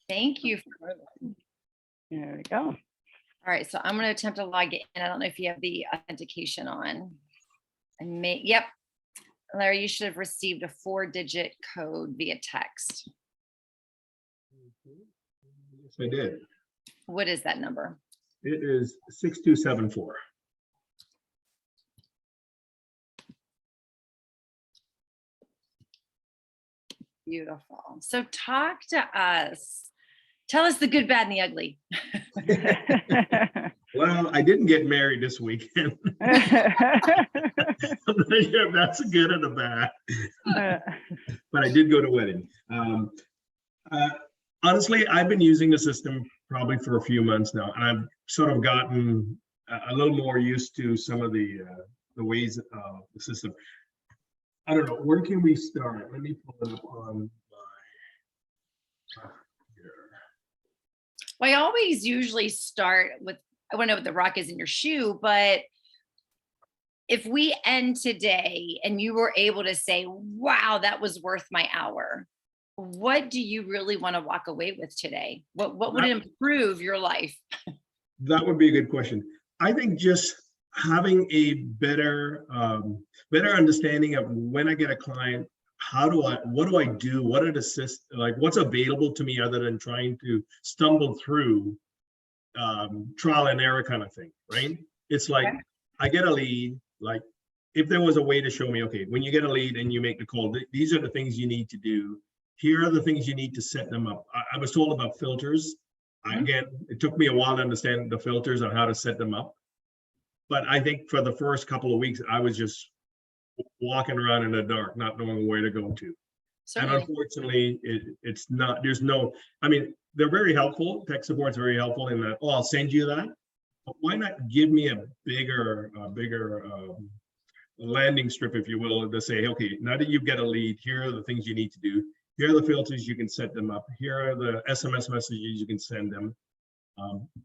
Thank you. There we go. All right, so I'm going to attempt to log in. I don't know if you have the authentication on. Yep. Larry, you should have received a 4-digit code via text. Yes, I did. What is that number? It is 6274. Beautiful. So talk to us. Tell us the good, bad, and the ugly. Well, I didn't get married this weekend. I'm not sure if that's a good or the bad, but I did go to a wedding. Honestly, I've been using the system probably for a few months now, and I've sort of gotten a little more used to some of the ways of the system. I don't know, where can we start? Let me pull it up on my here. Well, I always usually start with, I want to know what the rock is in your shoe, but if we end today and you were able to say, wow, that was worth my hour, what do you really want to walk away with today? What would improve your life? That would be a good question. I think just having a better understanding of when I get a client, what do I do? What are the what's available to me other than trying to stumble through trial and error kind of thing, right? It's like, okay, I get a lead, like if there was a way to show me, okay, when you get a lead and you make the call, these are the things you need to do. Here are the things you need to set them up. I was told about filters. Again, it took me a while to understand the filters on how to set them up. But I think for the first couple of weeks, I was just walking around in the dark, not knowing where to go to. Certainly. And unfortunately, it's not, there's no, I mean, they're very helpful. Tech support's very helpful in that, oh, I'll send you that. But why not give me a bigger landing strip, if you will, to say, okay, now that you've got a lead, here are the things you need to do. Here are the filters, you can set them up. Here are the SMS messages, you can send them,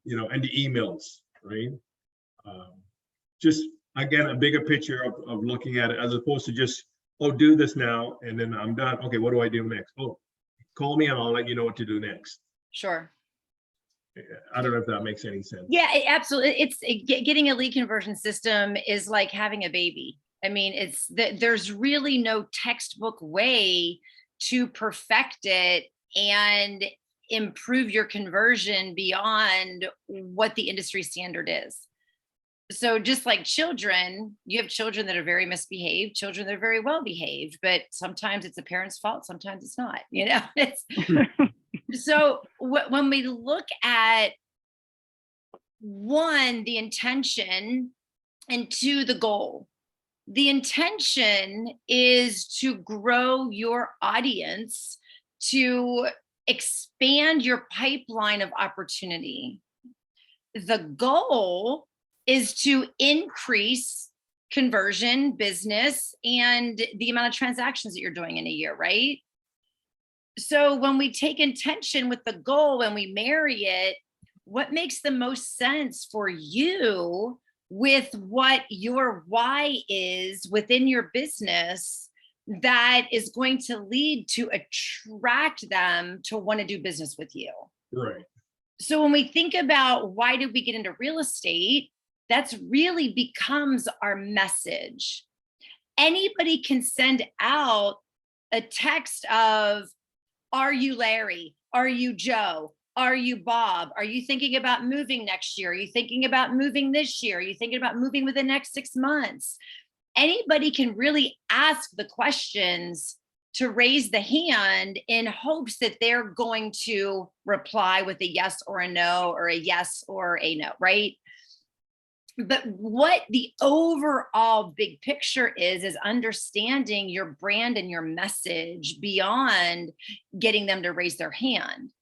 you know, and the emails, right? Just, again, a bigger picture of looking at it as opposed to just, oh, do this now, and then I'm done. Okay, what do I do next? Oh, call me and I'll let you know what to do next. Sure. I don't know if that makes any sense. Yeah, absolutely. Getting a lead conversion system is like having a baby. I mean, there's really no textbook way to perfect it and improve your conversion beyond what the industry standard is. So just like children, you have children that are very misbehaved, children that are very well behaved, but sometimes it's a parent's fault, sometimes it's not, you know. So when we look at one, the intention, and two, the goal. The intention is to grow your audience, to expand your pipeline of opportunity. The goal is to increase conversion, business, and the amount of transactions that you're doing in a year, right? So when we take intention with the goal and we marry it, what makes the most sense for you with what your why is within your business that is going to lead to attract them to want to do business with you? Right. So when we think about why did we get into real estate, that's really becomes our message. Anybody can send out a text of, are you Larry? Are you Joe? Are you Bob? Are you thinking about moving next year? Are you thinking about moving this year? Are you thinking about moving within the next 6 months? Anybody can really ask the questions to raise the hand in hopes that they're going to reply with a yes or a no, or a yes or a no, right? But what the overall big picture is understanding your brand and your message beyond getting them to raise their hand.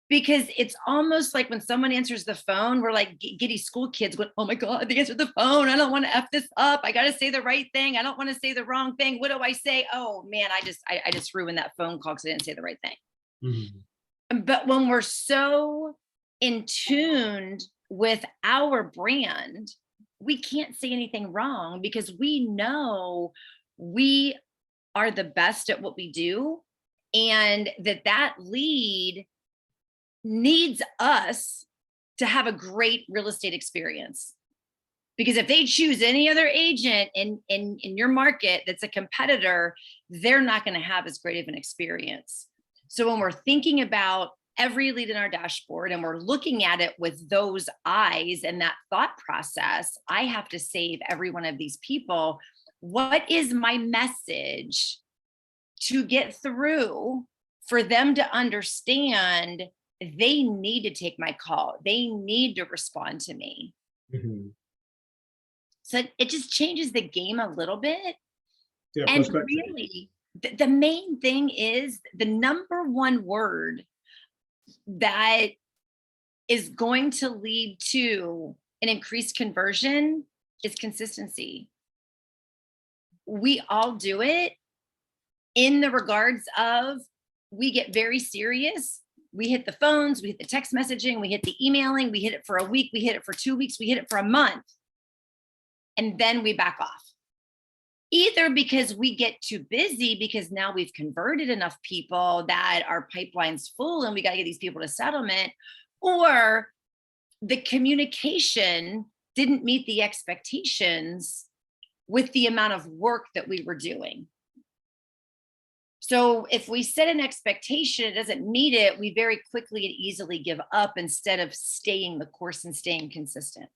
Because it's almost like when someone answers the phone, we're like giddy school kids going, oh my God, they answered the phone. I don't want to F this up. I got to say the right thing. I don't want to say the wrong thing. What do I say? Oh man, I just ruined that phone call because I didn't say the right thing. Mm-hmm. But when we're so in tuned with our brand, we can't say anything wrong because we know we are the best at what we do, and that lead needs us to have a great real estate experience. Because if they choose any other agent in your market that's a competitor, they're not going to have as great of an experience. So when we're thinking about every lead in our dashboard and we're looking at it with those eyes and that thought process, I have to save every one of these people. What is my message to get through for them to understand they need to take my call? They need to respond to me. Mhm. So it just changes the game a little bit. Yeah, And perspective. really, the main thing is the number one word that is going to lead to an increased conversion is consistency. We all do it in the regards of we get very serious. We hit the phones, we hit the text messaging, we hit the emailing, we hit it for a week, we hit it for 2 weeks, we hit it for a month. And then we back off. Either because we get too busy because now we've converted enough people that our pipeline's full and we got to get these people to settlement, or the communication didn't meet the expectations with the amount of work that we were doing. So if we set an expectation, it doesn't meet it, we very quickly and easily give up instead of staying the course and staying consistent.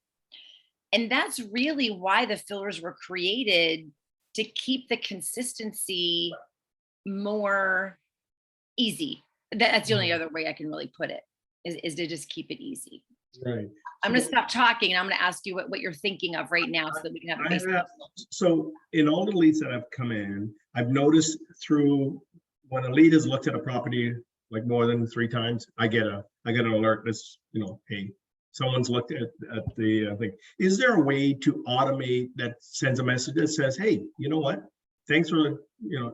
And that's really why the fillers were created, to keep the consistency more easy. That's the only other way I can really put it, is to just keep it easy. Right. I'm going to stop talking and I'm going to ask you what you're thinking of right now so that we can have a face. So in all the leads that have come in, I've noticed through when a lead has looked at a property like more than 3 times, I get an alert that's, hey, someone's looked at the thing. Is there a way to automate that sends a message that says, hey, you know what? Thanks for,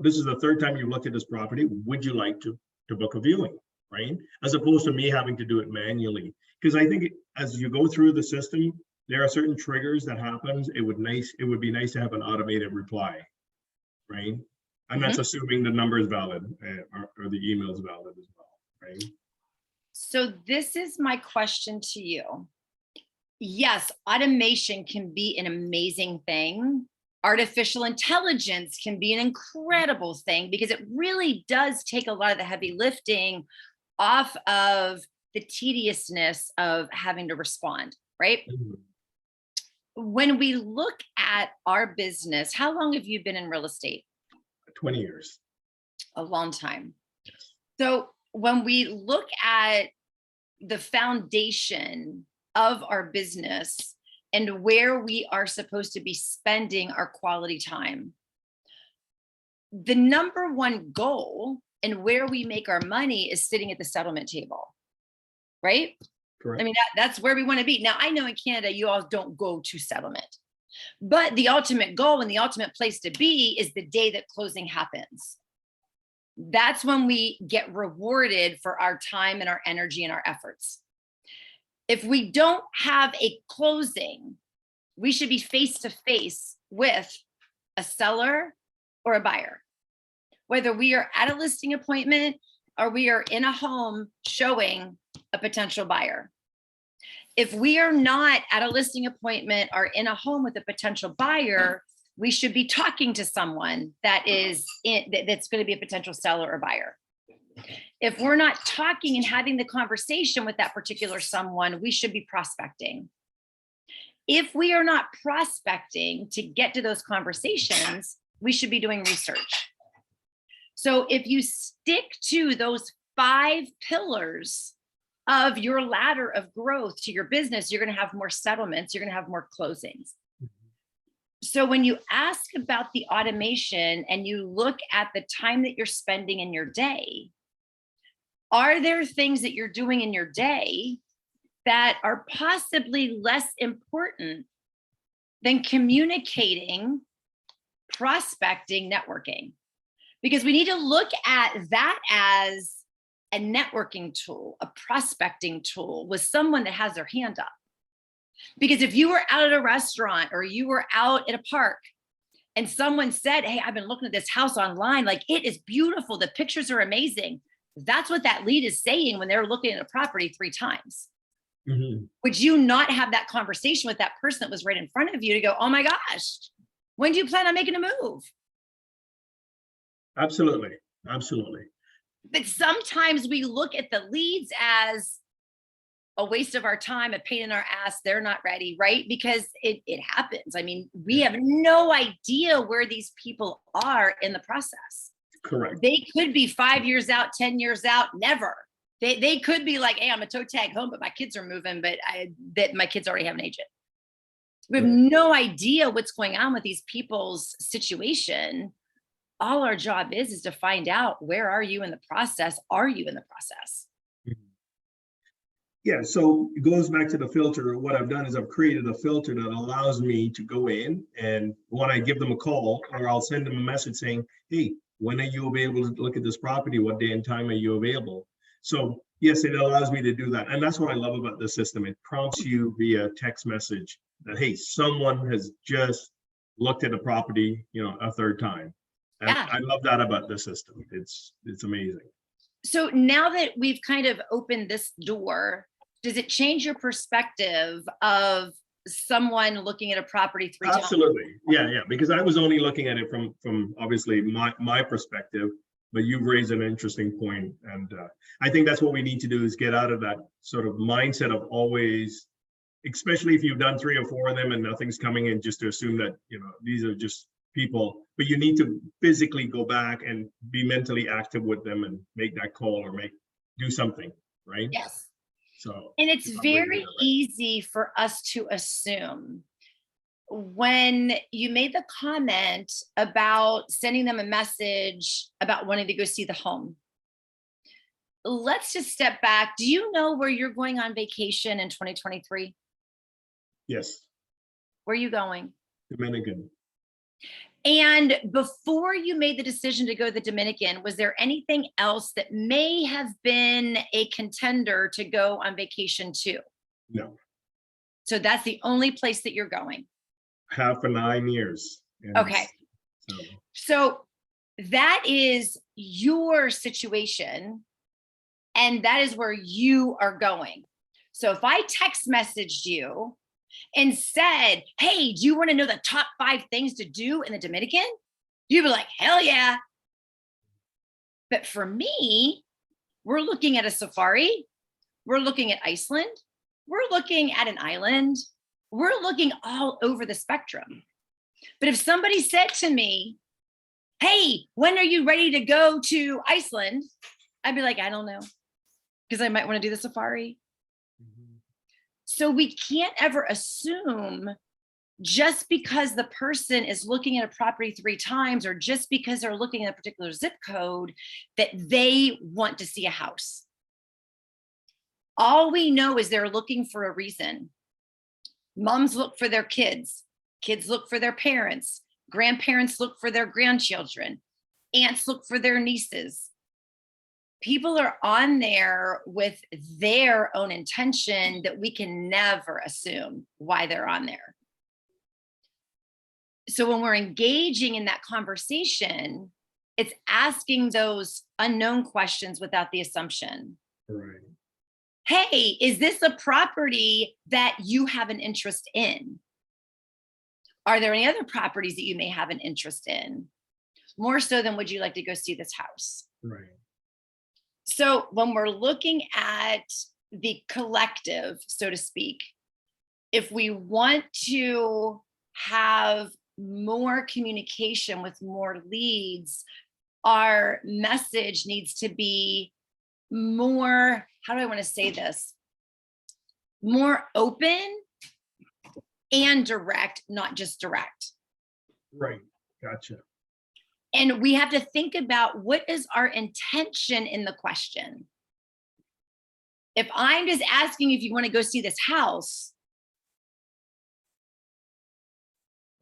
this is the 3rd time you've looked at this property. Would you like to book a viewing, right? As opposed to me having to do it manually. Because I think as you go through the system, there are certain triggers that happens. It would be nice to have an automated reply, right? And that's assuming the number is valid or the email is valid as well, right? So this is my question to you. Yes, automation can be an amazing thing. Artificial intelligence can be an incredible thing because it really does take a lot of the heavy lifting off of the tediousness of having to respond, right? When we look at our business, how long have you been in real estate? 20 years. A long time. So when we look at the foundation of our business and where we are supposed to be spending our quality time, the number one goal and where we make our money is sitting at the settlement table, right? Correct. I mean, that's where we want to be. Now, I know in Canada, you all don't go to settlement, but the ultimate goal and the ultimate place to be is the day that closing happens. That's when we get rewarded for our time and our energy and our efforts. If we don't have a closing, we should be face to face with a seller or a buyer. Whether we are at a listing appointment or we are in a home showing a potential buyer. If we are not at a listing appointment or in a home with a potential buyer, we should be talking to someone that's going to be a potential seller or buyer. If we're not talking and having the conversation with that particular someone, we should be prospecting. If we are not prospecting to get to those conversations, we should be doing research. So if you stick to those 5 pillars of your ladder of growth to your business, you're going to have more settlements, you're going to have more closings. So when you ask about the automation and you look at the time that you're spending in your day, are there things that you're doing in your day that are possibly less important than communicating, prospecting, networking? Because we need to look at that as a networking tool, a prospecting tool with someone that has their hand up. Because if you were out at a restaurant or you were out at a park and someone said, hey, I've been looking at this house online, like it is beautiful, the pictures are amazing. That's what that lead is saying when they're looking at a property 3 times. Mhm. Would you not have that conversation with that person that was right in front of you to go, oh my gosh, when do you plan on making a move? Absolutely, absolutely. But sometimes we look at the leads as a waste of our time, a pain in our ass. They're not ready, right? Because it happens. I mean, we Yeah. have no idea where these people are in the process. Correct. They could be 5 years out, 10 years out, never. They could be like, hey, I'm a toe tag home, but my kids are moving, but my kids already have an agent. We have Right. no idea what's going on with these people's situation. All our job is to find out, where are you in the process? Are you in the process? Mhm. Yeah, so it goes back to the filter. What I've done is I've created a filter that allows me to go in, and when I give them a call, or I'll send them a message saying, hey, when are you available to look at this property? What day and time are you available? So yes, it allows me to do that. And that's what I love about the system. It prompts you via text message that, hey, someone has just looked at a property, a third time. And Yeah. I love that about the system. It's amazing. So now that we've kind of opened this door, does it change your perspective of someone looking at a property 3 times? Absolutely. Yeah. Because I was only looking at it from obviously my perspective, but you've raised an interesting point. And I think that's what we need to do, is get out of that sort of mindset of always, especially if you've done 3 or 4 of them and nothing's coming in, just to assume that, these are just people, but you need to physically go back and be mentally active with them and make that call or do something, right? Yes. So And it's I'm with you very there, right? easy for us to assume. When you made the comment about sending them a message about wanting to go see the home, let's just step back. Do you know where you're going on vacation in 2023? Yes, Where are you going? Dominican. And before you made the decision to go to the Dominican, was there anything else that may have been a contender to go on vacation to? No, So that's the only place that you're going. half for 9 years. And Okay. so So that is your situation, and that is where you are going. So if I text messaged you and said, hey, do you want to know the top 5 things to do in the Dominican? You'd be like, hell yeah. But for me, we're looking at a safari. We're looking at Iceland. We're looking at an island. We're looking all over the spectrum. But if somebody said to me, hey, when are you ready to go to Iceland? I'd be like, I don't know, because I might want to do the safari. So we can't ever assume, just because the person is looking at a property 3 times, or just because they're looking at a particular zip code, that they want to see a house. All we know is they're looking for a reason. Moms look for their kids. Kids look for their parents. Grandparents look for their grandchildren. Aunts look for their nieces. People are on there with their own intention that we can never assume why they're on there. So when we're engaging in that conversation, it's asking those unknown questions without the assumption. right. Hey, is this a property that you have an interest in? Are there any other properties that you may have an interest in? More so than, would you like to go see this house? Right. So when we're looking at the collective, so to speak, if we want to have more communication with more leads, our message needs to be more, how do I want to say this? More open and direct, not just direct. Right. Gotcha. And we have to think about, what is our intention in the question? If I'm just asking if you want to go see this house,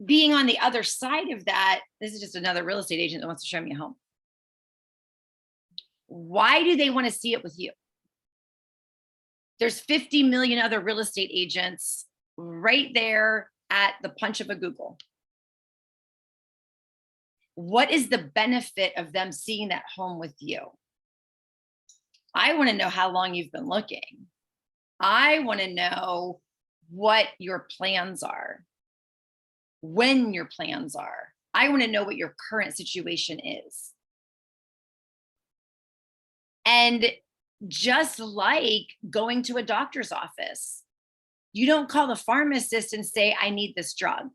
being on the other side of that, this is just another real estate agent that wants to show me a home. Why do they want to see it with you? There's 50 million other real estate agents right there at the punch of a Google. What is the benefit of them seeing that home with you? I want to know how long you've been looking. I want to know what your plans are, when your plans are. I want to know what your current situation is. And just like going to a doctor's office, you don't call the pharmacist and say, I need this drug.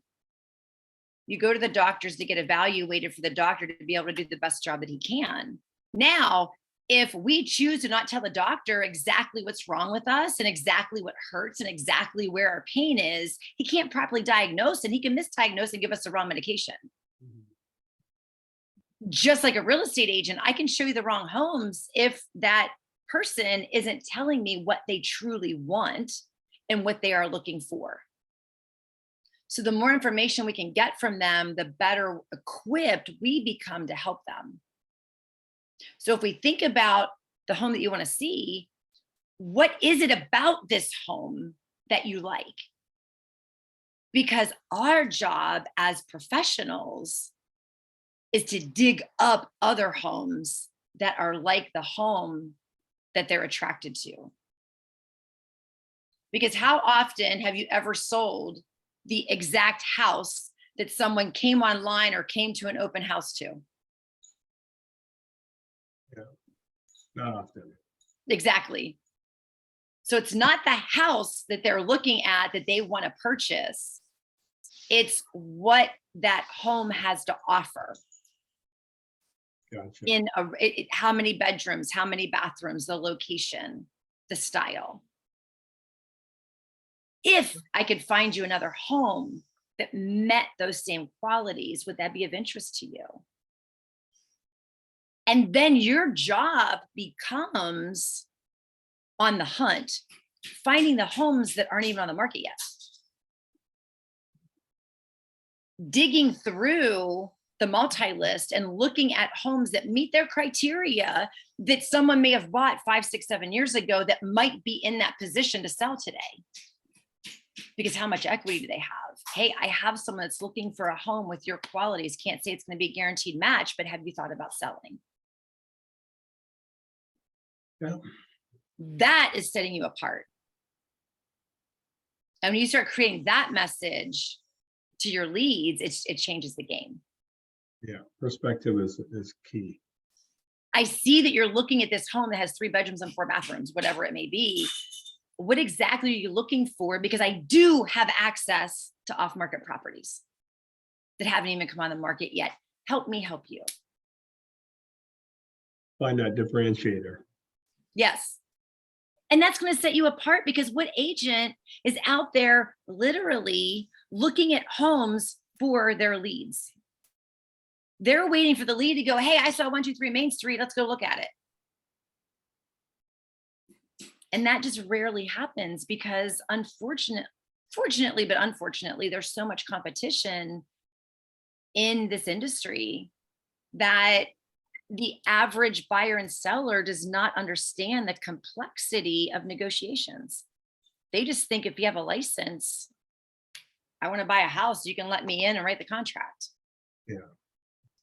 You go to the doctors to get evaluated for the doctor to be able to do the best job that he can. Now, if we choose to not tell the doctor exactly what's wrong with us and exactly what hurts and exactly where our pain is, he can't properly diagnose, and he can misdiagnose and give us the wrong medication. Just like a real estate agent, I can show you the wrong homes if that person isn't telling me what they truly want and what they are looking for. So the more information we can get from them, the better equipped we become to help them. So if we think about the home that you want to see, what is it about this home that you like? Because our job as professionals is to dig up other homes that are like the home that they're attracted to. Because how often have you ever sold the exact house that someone came online or came to an open house to? Yeah, not often. Exactly. So it's not the house that they're looking at that they want to purchase. It's what that home has to offer. Gotcha. In how many bedrooms, how many bathrooms, the location, the style. If I could find you another home that met those same qualities, would that be of interest to you? And then your job becomes on the hunt, finding the homes that aren't even on the market yet. Digging through the multi-list and looking at homes that meet their criteria that someone may have bought 5, 6, 7 years ago that might be in that position to sell today. Because how much equity do they have? Hey, I have someone that's looking for a home with your qualities. Can't say it's going to be a guaranteed match, but have you thought about selling? Yeah. That is setting you apart. And when you start creating that message to your leads, it changes the game. Yeah, perspective is key. I see that you're looking at this home that has 3 bedrooms and 4 bathrooms, whatever it may be. What exactly are you looking for? Because I do have access to off-market properties that haven't even come on the market yet. Help me help you. Find that differentiator. Yes. And that's going to set you apart, because what agent is out there literally looking at homes for their leads? They're waiting for the lead to go, hey, I saw 123 Main Street. Let's go look at it. And that just rarely happens because fortunately, there's so much competition in this industry that the average buyer and seller does not understand the complexity of negotiations. They just think if you have a license, I want to buy a house, you can let me in and write the contract. Yeah.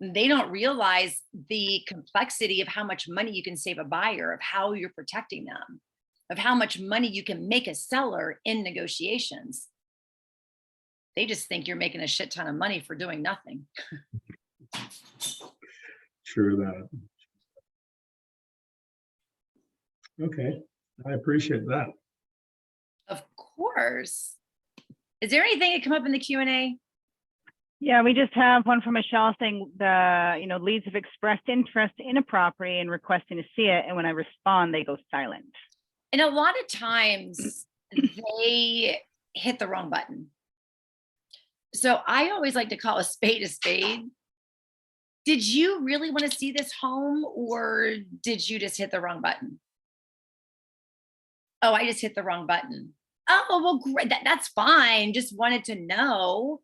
They don't realize the complexity of how much money you can save a buyer, of how you're protecting them, of how much money you can make a seller in negotiations. They just think you're making a shit ton of money for doing nothing. True that. Okay, I appreciate that. Of course. Is there anything that come up in the Q&A? Yeah, we just have one from Michelle saying leads have expressed interest in a property and requesting to see it, and when I respond, they go silent. And a lot of times they hit the wrong button. So I always like to call a spade a spade. Did you really want to see this home, or did you just hit the wrong button? Oh, I just hit the wrong button. Oh, well, great. That's fine. Just wanted to know,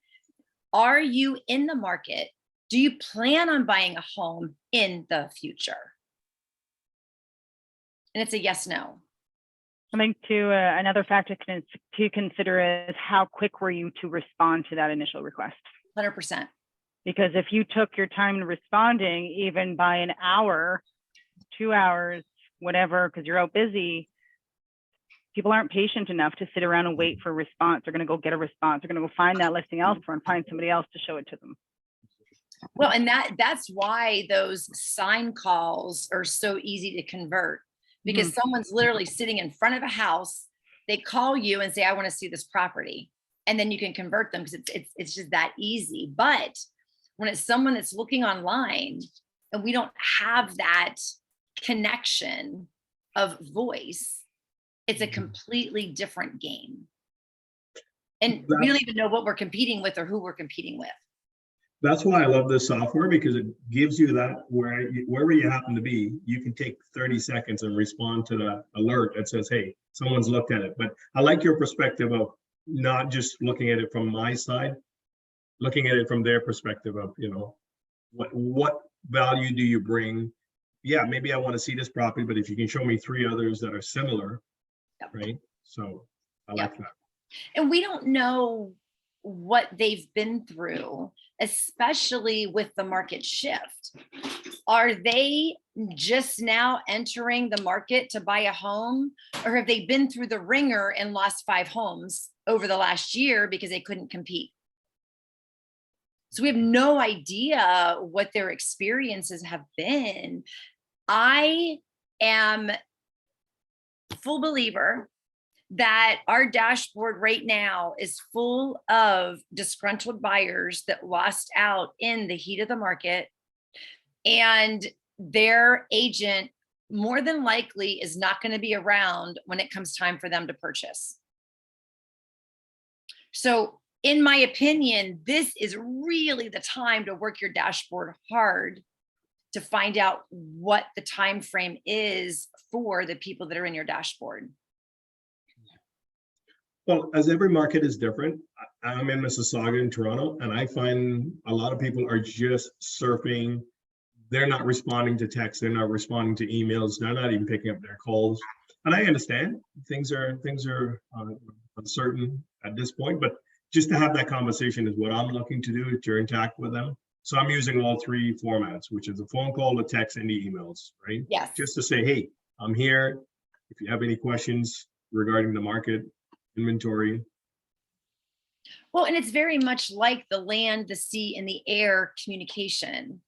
are you in the market? Do you plan on buying a home in the future? And it's a yes, no. Coming to another factor to consider is how quick were you to respond to that initial request? 100%. Because if you took your time in responding, even by an hour, 2 hours, whatever, because you're out busy, people aren't patient enough to sit around and wait for a response. They're going to go get a response. They're going to go find that listing elsewhere and find somebody else to show it to them. Well, and that's why those sign calls are so easy to convert, because someone's literally sitting in front of a house. They call you and say, I want to see this property. And then you can convert them because it's just that easy. But when it's someone that's looking online and we don't have that connection of voice, it's a completely different game. And we don't even know what we're competing with or who we're competing with. That's why I love this software, because it gives you that wherever you happen to be, you can take 30 seconds and respond to the alert that says, hey, someone's looked at it. But I like your perspective of not just looking at it from my side, looking at it from their perspective of, you know, what value do you bring? Yeah, maybe I want to see this property, but if you can show me 3 others that are similar, right? So I like that. And we don't know what they've been through, especially with the market shift. Are they just now entering the market to buy a home, or have they been through the ringer and lost 5 homes over the last year because they couldn't compete? So we have no idea what their experiences have been. I am a full believer that our dashboard right now is full of disgruntled buyers that lost out in the heat of the market, and their agent more than likely is not going to be around when it comes time for them to purchase. So in my opinion, this is really the time to work your dashboard hard to find out what the time frame is for the people that are in your dashboard. Well, as every market is different, I'm in Mississauga in Toronto, and I find a lot of people are just surfing. They're not responding to texts. They're not responding to emails. They're not even picking up their calls. And I understand things are uncertain at this point, but just to have that conversation is what I'm looking to do, to interact with them. So I'm using all 3 formats, which is a phone call, the text, and the emails, right? Yes. Just to say, hey, I'm here. If you have any questions regarding the market, inventory. Well, and it's very much like the land, the sea, and the air communication.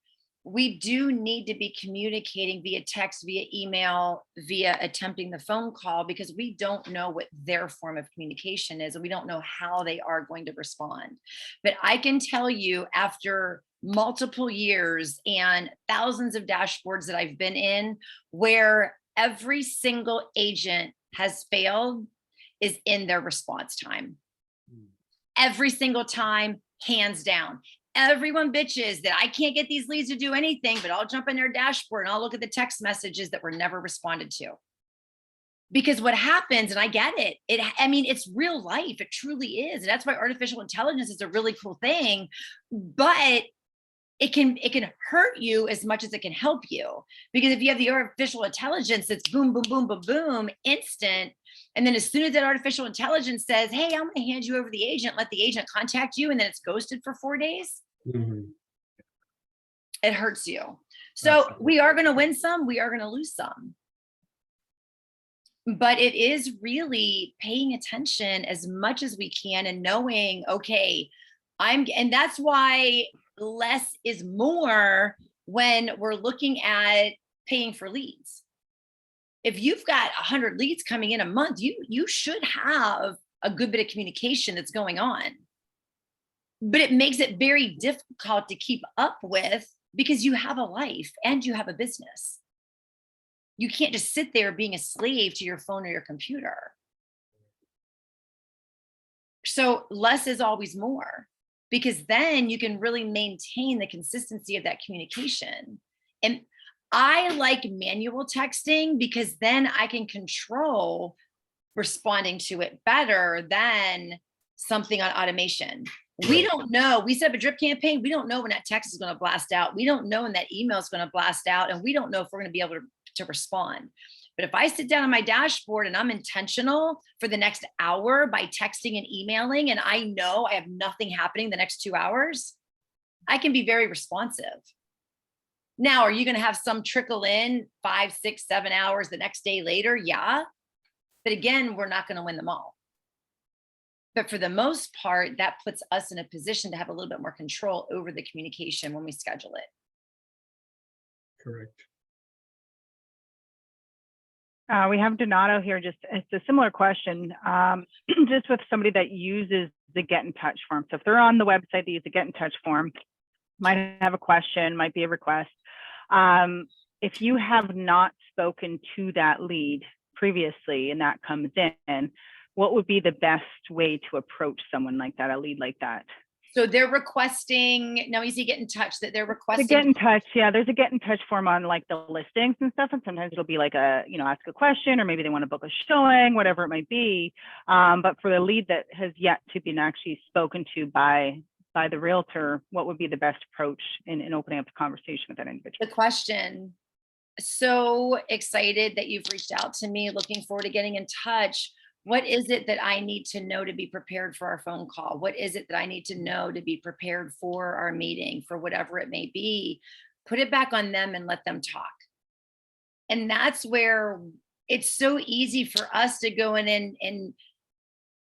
We do need to be communicating via text, via email, via attempting the phone call, because we don't know what their form of communication is, and we don't know how they are going to respond. But I can tell you, after multiple years and thousands of dashboards that I've been in, where every single agent has failed is in their response time. Every single time, hands down. Everyone bitches that I can't get these leads to do anything, but I'll jump in their dashboard and I'll look at the text messages that were never responded to. Because what happens, and I get it, I mean, it's real life. It truly is. And that's why artificial intelligence is a really cool thing, but it can hurt you as much as it can help you. Because if you have the artificial intelligence that's boom, boom, boom, boom, boom, instant, and then as soon as that artificial intelligence says, hey, I'm going to hand you over the agent, let the agent contact you, and then it's ghosted for 4 days, it hurts you. So we are going to win some, we are going to lose some. But it is really paying attention as much as we can and knowing, okay, and that's why less is more when we're looking at paying for leads. If you've got 100 leads coming in a month, you should have a good bit of communication that's going on. But it makes it very difficult to keep up with because you have a life and you have a business. You can't just sit there being a slave to your phone or your computer. So less is always more, because then you can really maintain the consistency of that communication. And I like manual texting because then I can control responding to it better than something on automation. We don't know. We set up a drip campaign. We don't know when that text is going to blast out. We don't know when that email is going to blast out. And we don't know if we're going to be able to respond. But if I sit down on my dashboard and I'm intentional for the next hour by texting and emailing, and I know I have nothing happening the next 2 hours, I can be very responsive. Now, are you going to have some trickle in 5, 6, 7 hours the next day later? Yeah. But again, we're not going to win them all. But for the most part, that puts us in a position to have a little bit more control over the communication when we schedule it. Correct. We have Donato here. Just it's a similar question, just with somebody that uses the get in touch form. So if they're on the website, they use the get in touch form, might have a question, might be a request. If you have not spoken to that lead previously and that comes in, what would be the best way to approach someone like that, a lead like that? So they're requesting, now easy get in touch, that they're requesting. To get in touch, yeah, there's a get in touch form on like the listings and stuff, and sometimes it'll be like a, ask a question, or maybe they want to book a showing, whatever it might be. But for the lead that has yet to be actually spoken to by the realtor, what would be the best approach in opening up the conversation with that individual? The question. So excited that you've reached out to me, looking forward to getting in touch. What is it that I need to know to be prepared for our phone call? What is it that I need to know to be prepared for our meeting, for whatever it may be? Put it back on them and let them talk. And that's where it's so easy for us to go in and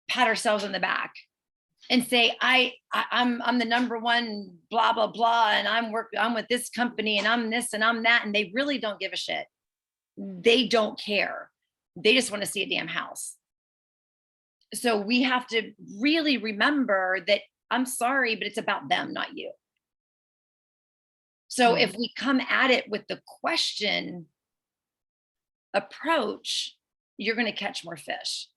pat ourselves on the back and say, I'm the number one, blah, blah, blah. And I'm with this company and I'm this and I'm that. And they really don't give a shit. They don't care. They just want to see a damn house. So we have to really remember that, I'm sorry, but it's about them, not you. So if we come at it with the question approach, you're going to catch more fish.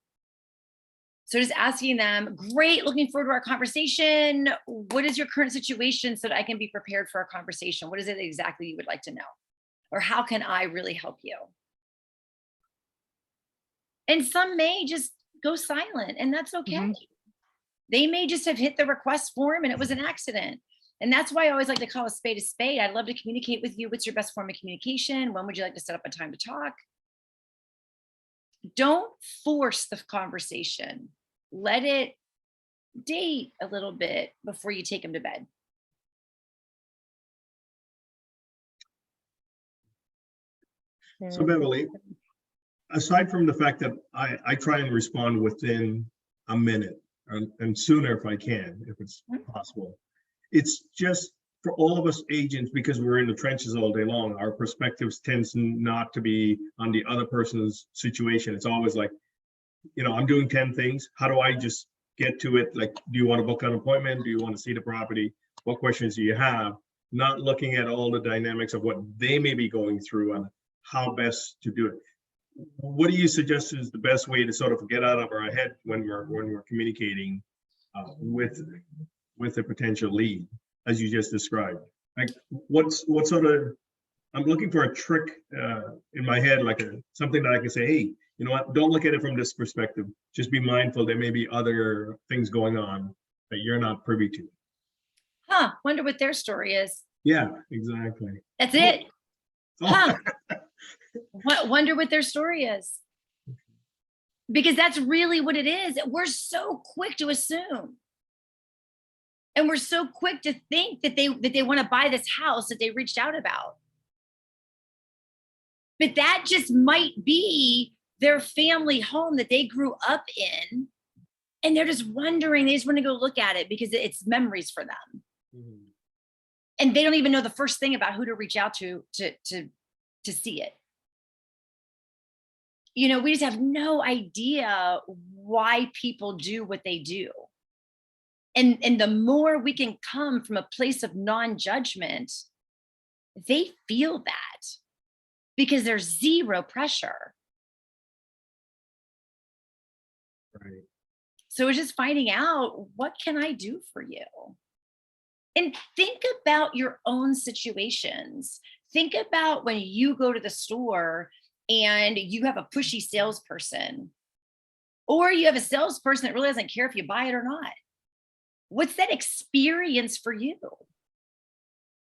So just asking them, great, looking forward to our conversation. What is your current situation so that I can be prepared for our conversation? What is it exactly you would like to know? Or how can I really help you? And some may just go silent, and that's okay. Mm-hmm. They may just have hit the request form and it was an accident. And that's why I always like to call a spade a spade. I'd love to communicate with you. What's your best form of communication? When would you like to set up a time to talk? Don't force the conversation. Let it date a little bit before you take them to bed. So Beverly, aside from the fact that I try and respond within a minute and sooner if I can, if it's possible, it's just for all of us agents, because we're in the trenches all day long, our perspectives tends not to be on the other person's situation. It's always like, I'm doing 10 things. How do I just get to it? Like, do you want to book an appointment? Do you want to see the property? What questions do you have? Not looking at all the dynamics of what they may be going through and how best to do it. What do you suggest is the best way to sort of get out of our head when we're communicating with a potential lead, as you just described? Like, what sort of, I'm looking for a trick in my head, like something that I can say, hey, you know what? Don't look at it from this perspective. Just be mindful there may be other things going on that you're not privy to. Wonder what their story is. Yeah, exactly. That's it. Oh. Wonder what their story is. Because that's really what it is. We're so quick to assume. And we're so quick to think that they want to buy this house that they reached out about. But that just might be their family home that they grew up in. And they're just wondering, they just want to go look at it because it's memories for them. Mm-hmm. And they don't even know the first thing about who to reach out to see it. We just have no idea why people do what they do. And the more we can come from a place of non-judgment, they feel that because there's zero pressure. Right. So it's just finding out, what can I do for you? And think about your own situations. Think about when you go to the store and you have a pushy salesperson, or you have a salesperson that really doesn't care if you buy it or not. What's that experience for you?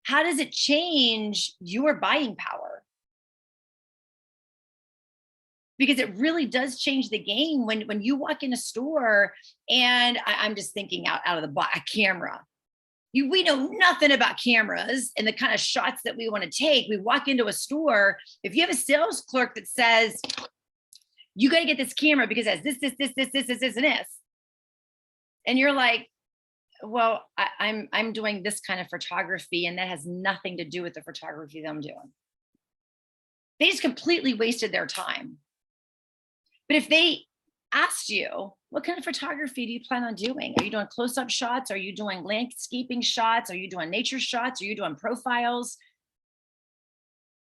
How does it change your buying power? Because it really does change the game when you walk in a store and I'm just thinking out of the box, a camera. we know nothing about cameras and the kind of shots that we want to take. We walk into a store. If you have a sales clerk that says, you got to get this camera because it has this, and this. And you're like, well, I'm doing this kind of photography and that has nothing to do with the photography that I'm doing. They just completely wasted their time. But if they asked you, what kind of photography do you plan on doing? Are you doing close-up shots? Are you doing landscaping shots? Are you doing nature shots? Are you doing profiles?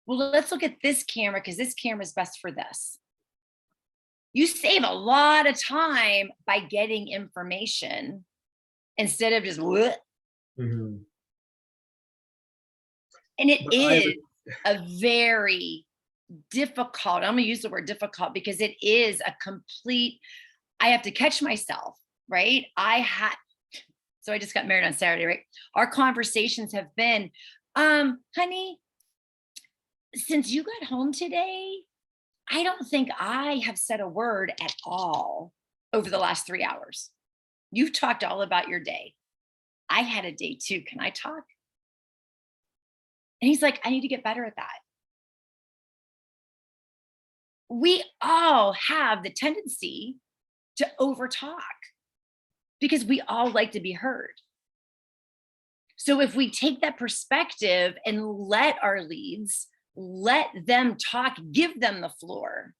Well, let's look at this camera because this camera is best for this. You save a lot of time by getting information instead of just what? Mhm. And it But I have is a very difficult, I'm gonna use the word difficult because it is a complete, I have to catch myself, right? So I just got married on Saturday, right? Our conversations have been, honey, since you got home today, I don't think I have said a word at all over the last 3 hours. You've talked all about your day. I had a day too. Can I talk? And he's like, I need to get better at that. We all have the tendency to overtalk because we all like to be heard. So if we take that perspective and let our leads, let them talk, give them the floor,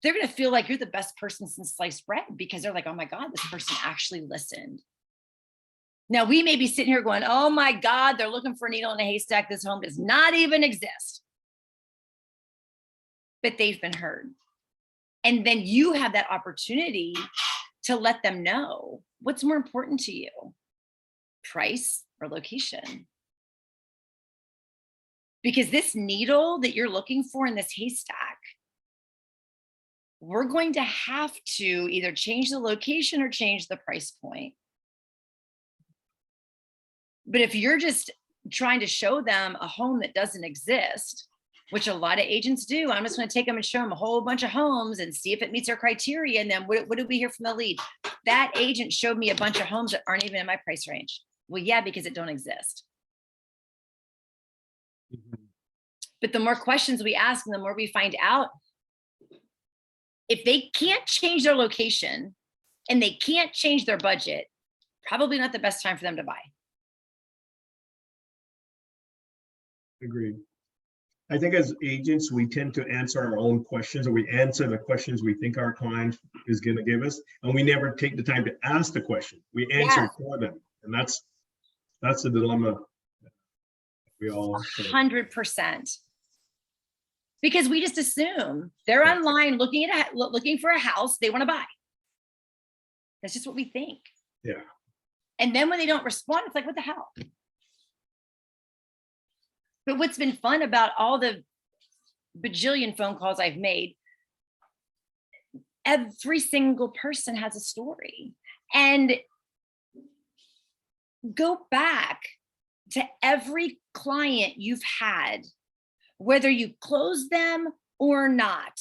they're going to feel like you're the best person since sliced bread because they're like, oh my God, this person actually listened. Now we may be sitting here going, oh my God, they're looking for a needle in a haystack. This home does not even exist. But they've been heard. And then you have that opportunity to let them know what's more important to you, price or location. Because this needle that you're looking for in this haystack, we're going to have to either change the location or change the price point. But if you're just trying to show them a home that doesn't exist, which a lot of agents do, I'm just going to take them and show them a whole bunch of homes and see if it meets their criteria. And then what did we hear from the lead? That agent showed me a bunch of homes that aren't even in my price range. Well, yeah, because it don't exist. Mhm. But the more questions we ask and the more we find out, if they can't change their location and they can't change their budget, probably not the best time for them to buy. Agreed. I think as agents, we tend to answer our own questions, or we answer the questions we think our client is going to give us, and we never take the time to ask the question. We answer Yes. for them, and that's the dilemma we all face. 100%. Because we just assume they're Yeah. online looking for a house they want to buy. That's just what we think. Yeah. And then when they don't respond, it's like, what the hell? But what's been fun about all the bajillion phone calls I've made, every single person has a story. And go back to every client you've had, whether you closed them or not.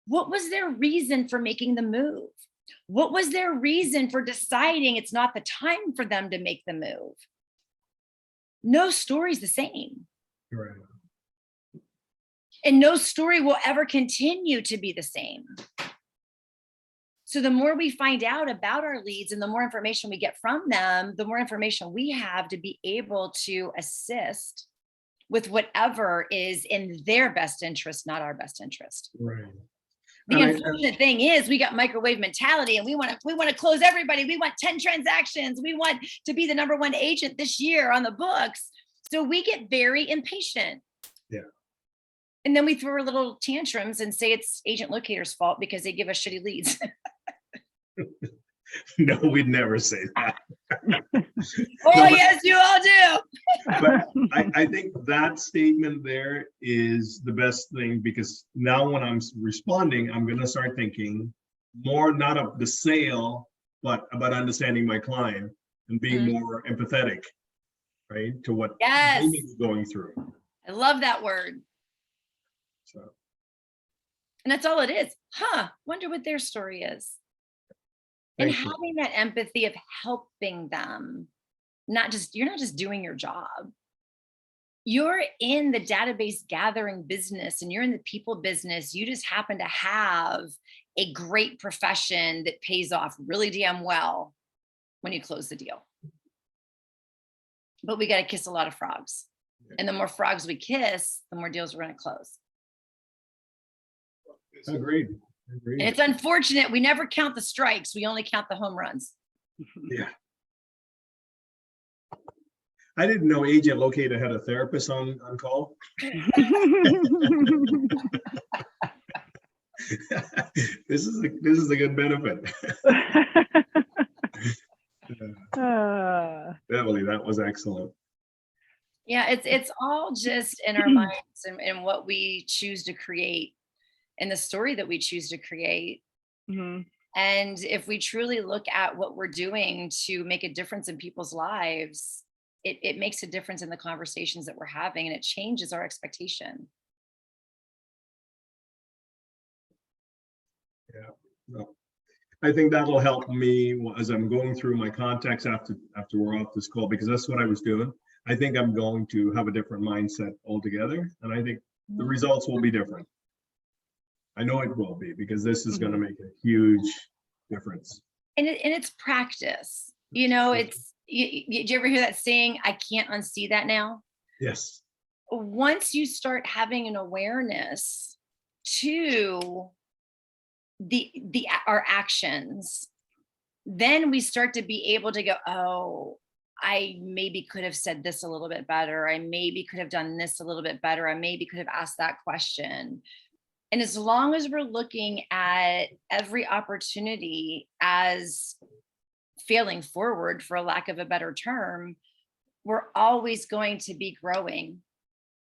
What was their reason for making the move? What was their reason for deciding it's not the time for them to make the move? No story's the same. Right. And no story will ever continue to be the same. So the more we find out about our leads and the more information we get from them, the more information we have to be able to assist with whatever is in their best interest, not our best interest. Right. The And unfortunate thing is we got microwave mentality and we want to close everybody. We want 10 transactions. We want to be the #1 agent this year on the books. So we get very impatient. Yeah. And then we throw our little tantrums and say it's AgentLocator's fault because they give us shitty leads. No, we'd never say that. Oh, yes, you all do. But I think that statement there is the best thing, because now when I'm responding, I'm going to start thinking more not of the sale, but about understanding my client and being more empathetic, right, to what they Yes. may be going through. I love that word. So And that's all it is. Wonder what their story is. And thank you. having that empathy of helping them you're not just doing your job. You're in the database gathering business and you're in the people business. You just happen to have a great profession that pays off really damn well when you close the deal. But we got to kiss a lot of frogs. And the more frogs we kiss, the more deals we're going to close. Agreed. And it's unfortunate. We never count the strikes. We only count the home runs. Yeah. I didn't know AgentLocator had a therapist on call. This is a good benefit. Beverly, that was excellent. Yeah, it's all just in our minds and what we choose to create and the story that we choose to create. And if we truly look at what we're doing to make a difference in people's lives, it makes a difference in the conversations that we're having, and it changes our expectation. Yeah, no. I think that'll help me as I'm going through my contacts after we're off this call, because that's what I was doing. I think I'm going to have a different mindset altogether, and I think the results will be different. I know it will be, because this is going to make a huge difference. And it's practice. You know, did you ever hear that saying, I can't unsee that now? Yes. Once you start having an awareness to our actions, then we start to be able to go, oh, I maybe could have said this a little bit better. I maybe could have done this a little bit better. I maybe could have asked that question. And as long as we're looking at every opportunity as failing forward, for a lack of a better term, we're always going to be growing.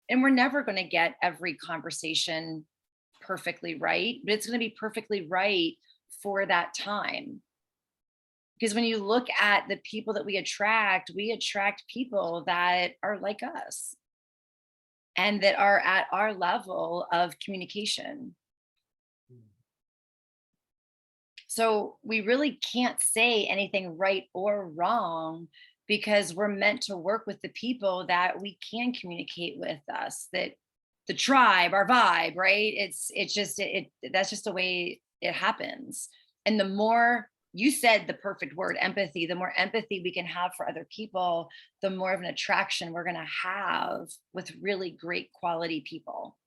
And we're never going to get every conversation perfectly right, but it's going to be perfectly right for that time. Because when you look at the people that we attract people that are like us and that are at our level of communication. So we really can't say anything right or wrong, because we're meant to work with the people that we can communicate with us, that the tribe, our vibe, right? That's just the way it happens. And the more, you said the perfect word, empathy, the more empathy we can have for other people, the more of an attraction we're going to have with really great quality people.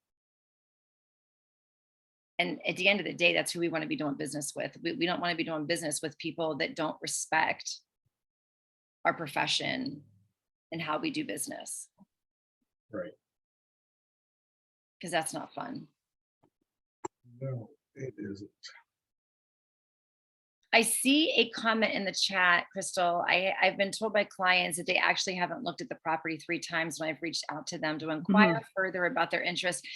And at the end of the day, that's who we want to be doing business with. We don't want to be doing business with people that don't respect our profession and how we do business. Right. Because that's not fun. No, it isn't. I see a comment in the chat, Crystal. I've been told by clients that they actually haven't looked at the property 3 times when I've reached out to them to inquire further about their interest.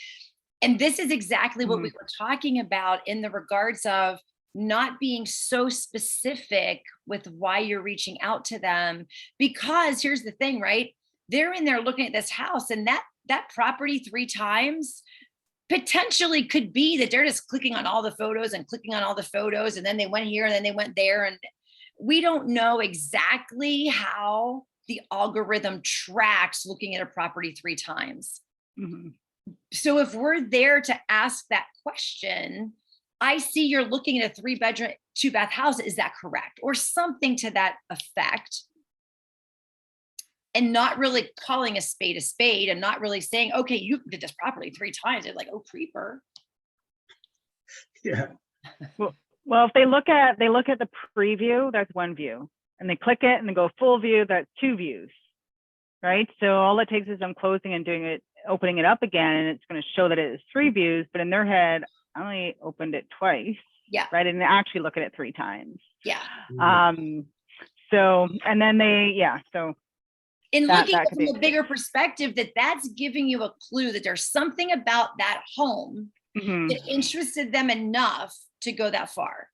And this is exactly what we were talking about in the regards of not being so specific with why you're reaching out to them. Because here's the thing, right? They're in there looking at this house, and that property 3 times potentially could be that they're just clicking on all the photos and clicking on all the photos. And then they went here and then they went there. And we don't know exactly how the algorithm tracks looking at a property 3 times. So if we're there to ask that question, I see you're looking at a 3-bedroom, 2-bath house. Is that correct? Or something to that effect. And not really calling a spade and not really saying, okay, you did this property 3 times. They're like, oh, creeper. Yeah. Well, if they look at the preview, that's 1 view. And they click it and they go full view, that's 2 views. Right? So all it takes is I'm closing and opening it up again, and it's going to show that it is 3 views, but in their head, I only opened it twice. Yeah. Right. And they actually look at it 3 times. Yeah. So, and then so. In looking at it from a bigger perspective, that's giving you a clue that there's something about that home that interested them enough to go that far.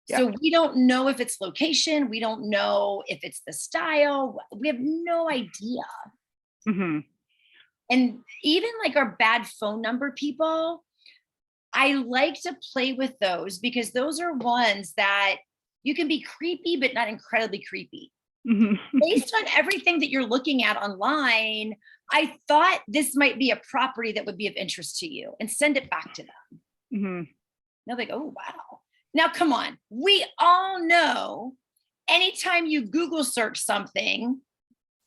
Yep. So we don't know if it's location. We don't know if it's the style. We have no idea. And even like our bad phone number people, I like to play with those, because those are ones that you can be creepy, but not incredibly creepy. Mhm. Based on everything that you're looking at online, I thought this might be a property that would be of interest to you, and send it back to them. Mhm. They're like, oh, wow. Now, come on. We all know anytime you Google search something,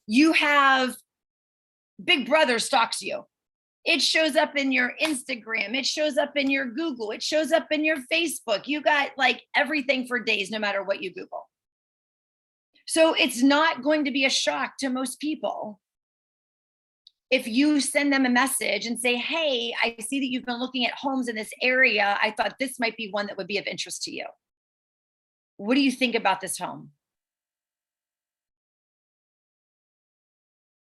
you have Big Brother stalks you. It shows up in your Instagram. It shows up in your Google. It shows up in your Facebook. You got like everything for days, no matter what you Google. So it's not going to be a shock to most people if you send them a message and say, hey, I see that you've been looking at homes in this area. I thought this might be one that would be of interest to you. What do you think about this home?